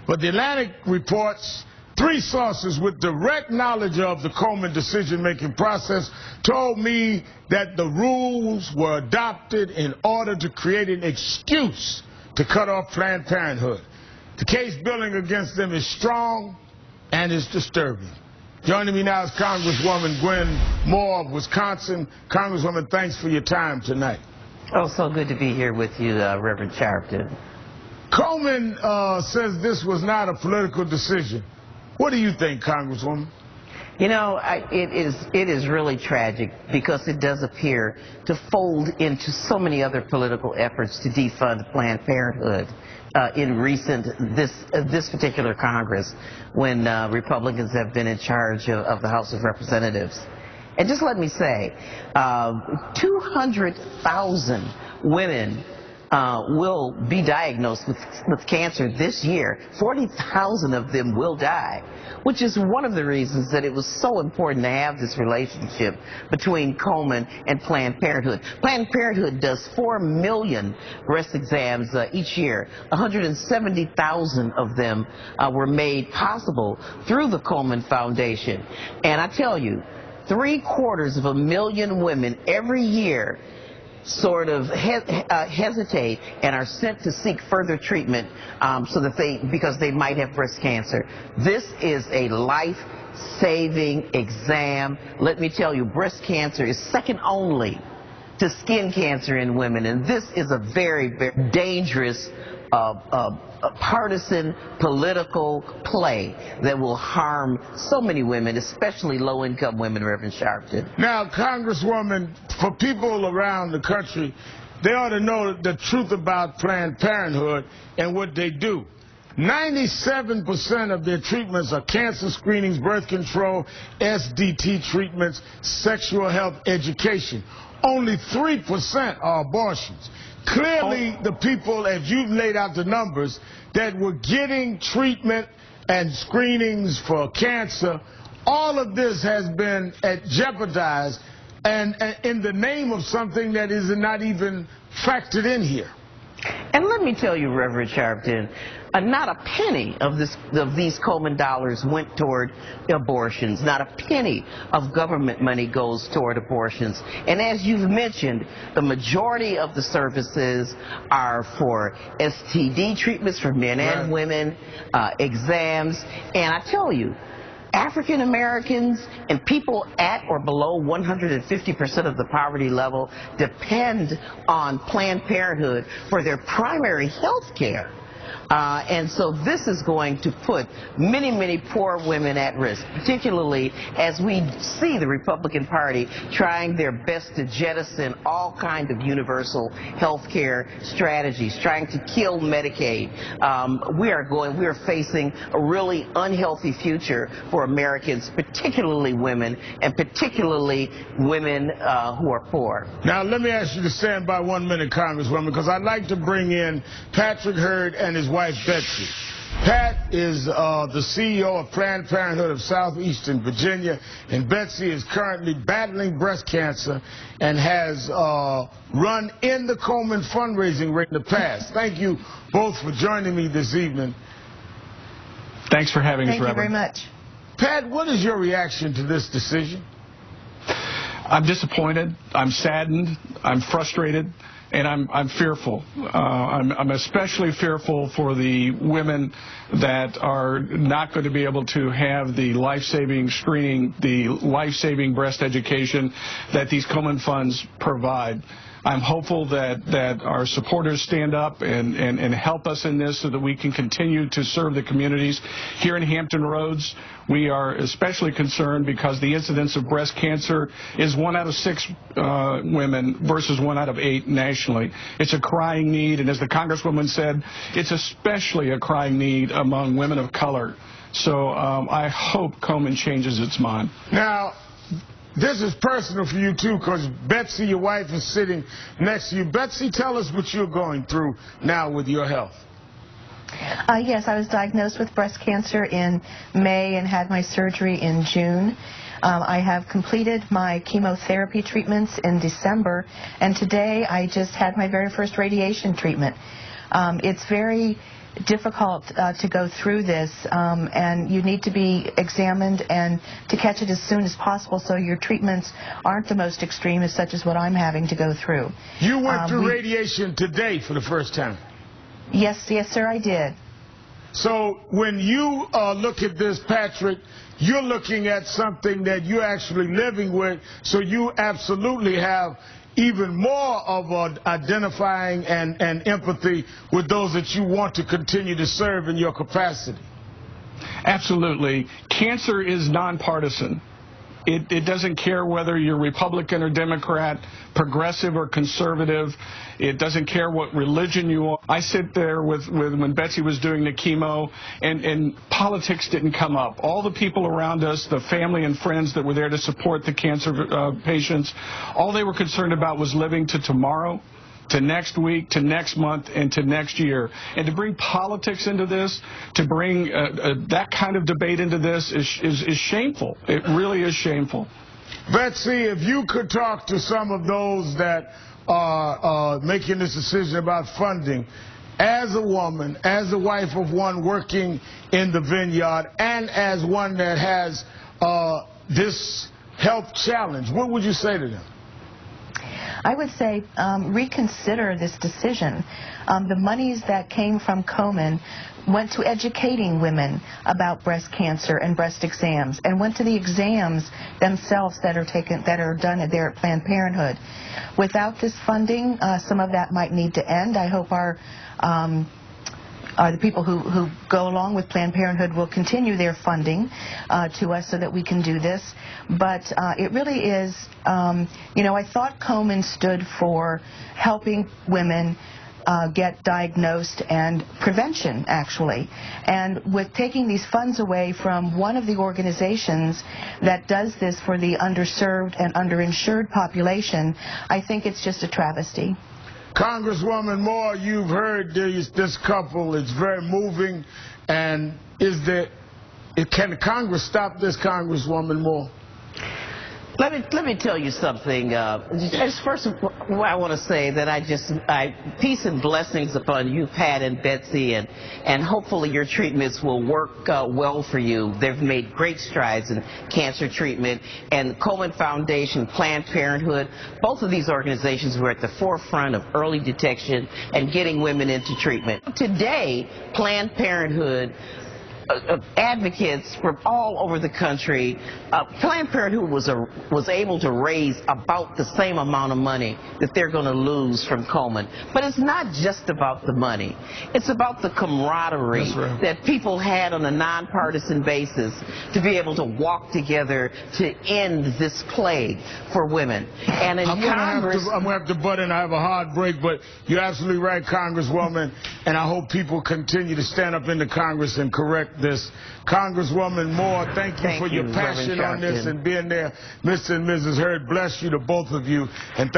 But the Atlantic reports 3 sources with direct knowledge of the Komen decision-making process told me that the rules were adopted in order to create an excuse to cut off Planned Parenthood. The case building against them is strong and is disturbing. Joining me now is Congresswoman Gwen Moore of Wisconsin. Congresswoman, thanks for your time tonight. Oh, so good to be here with you, Reverend Sharpton. Komen says this was not a political decision. What do you think, Congresswoman? You know, it is really tragic because it does appear to fold into so many other political efforts to defund Planned Parenthood in this particular Congress when Republicans have been in charge of the House of Representatives. And just let me say, 200,000 women will be diagnosed with cancer this year. 40,000 of them will die, which is one of the reasons that it was so important to have this relationship between Komen and Planned Parenthood. Planned Parenthood does 4 million breast exams each year. 170,000 of them were made possible through the Komen Foundation. And I tell you, 750,000 women every year sort of hesitate and are sent to seek further treatment because they might have breast cancer. This is a life-saving exam. Let me tell you, breast cancer is second only to skin cancer in women, and this is a very, very dangerous partisan political play that will harm so many women, especially low-income women, Reverend Sharpton. Now, Congresswoman, for people around the country, they ought to know the truth about Planned Parenthood and what they do. 97% of their treatments are cancer screenings, birth control, SDT treatments, sexual health education. Only 3% are abortions. Clearly, the people, as you've laid out the numbers, that were getting treatment and screenings for cancer, all of this has been jeopardized and in the name of something that is not even factored in here. And let me tell you, Reverend Sharpton, not a penny of these Komen dollars went toward abortions. Not a penny of government money goes toward abortions. And as you've mentioned, the majority of the services are for STD treatments for men and women, exams. And I tell you, African Americans and people at or below 150% of the poverty level depend on Planned Parenthood for their primary health care. And so this is going to put many, many poor women at risk, particularly as we see the Republican Party trying their best to jettison all kinds of universal health care strategies, trying to kill Medicaid. We are facing a really unhealthy future for Americans, particularly women, and particularly women who are poor. Now, let me ask you to stand by 1 minute, Congresswoman, because I'd like to bring in Patrick Hurd and his wife, Betsy. Pat is the CEO of Planned Parenthood of Southeastern Virginia, and Betsy is currently battling breast cancer and has run in the Komen fundraising ring in the past. Thank you both for joining me this evening. Thanks for having us, Reverend. Thank you very much. Pat, what is your reaction to this decision? I'm disappointed, I'm saddened, I'm frustrated, and I'm fearful. I'm especially fearful for the women that are not going to be able to have the life-saving screening, the life-saving breast education that these Komen funds provide. I'm hopeful that our supporters stand up and help us in this so that we can continue to serve the communities. Here in Hampton Roads, we are especially concerned because the incidence of breast cancer is 1 out of 6 women versus 1 out of 8 nationally. It's a crying need, and as the Congresswoman said, it's especially a crying need among women of color. So I hope Komen changes its mind. Now, this is personal for you, too, because Betsy, your wife, is sitting next to you. Betsy, tell us what you're going through now with your health. Yes, I was diagnosed with breast cancer in May and had my surgery in June. I have completed my chemotherapy treatments in December, and today I just had my very first radiation treatment. It's very difficult to go through this, and you need to be examined and to catch it as soon as possible so your treatments aren't the most extreme as such as what I'm having to go through. You went through radiation today for the first time? Yes, sir, I did. So when you look at this, Patrick, you're looking at something that you're actually living with, so you absolutely have even more of identifying and empathy with those that you want to continue to serve in your capacity. Absolutely. Cancer is nonpartisan. It doesn't care whether you're Republican or Democrat, progressive or conservative. It doesn't care what religion you are. I sit there with when Betsy was doing the chemo, and politics didn't come up. All the people around us, the family and friends that were there to support the cancer patients, all they were concerned about was living to tomorrow, to next week, to next month, and to next year. And to bring politics into this, to bring that kind of debate into this is shameful. It really is shameful. Betsy, if you could talk to some of those that are making this decision about funding, as a woman, as a wife of one working in the vineyard, and as one that has this health challenge, what would you say to them? I would say reconsider this decision. The monies that came from Komen went to educating women about breast cancer and breast exams, and went to the exams themselves that are done there at Planned Parenthood. Without this funding, some of that might need to end. I hope the people who go along with Planned Parenthood will continue their funding to us so that we can do this. But it really is, I thought Komen stood for helping women get diagnosed and prevention, actually. And with taking these funds away from one of the organizations that does this for the underserved and underinsured population, I think it's just a travesty. Congresswoman Moore, you've heard this couple. It's very moving. And can Congress stop this, Congresswoman Moore? Let me tell you something. First, I want to say that peace and blessings upon you, Pat and Betsy, and hopefully your treatments will work well for you. They've made great strides in cancer treatment, and the Komen Foundation, Planned Parenthood, both of these organizations were at the forefront of early detection and getting women into treatment. Today, Planned Parenthood advocates from all over the country. Planned Parenthood was able to raise about the same amount of money that they're going to lose from Komen. But it's not just about the money. It's about the camaraderie that people had on a nonpartisan basis to be able to walk together to end this plague for women. And in Congress, I'm going to have to butt in. I have a hard break, but you're absolutely right, Congresswoman, and I hope people continue to stand up in the Congress and correct this. Congresswoman Moore, thank you for your passion on this and being there. Mr. and Mrs. Hurd, bless you to both of you, and thank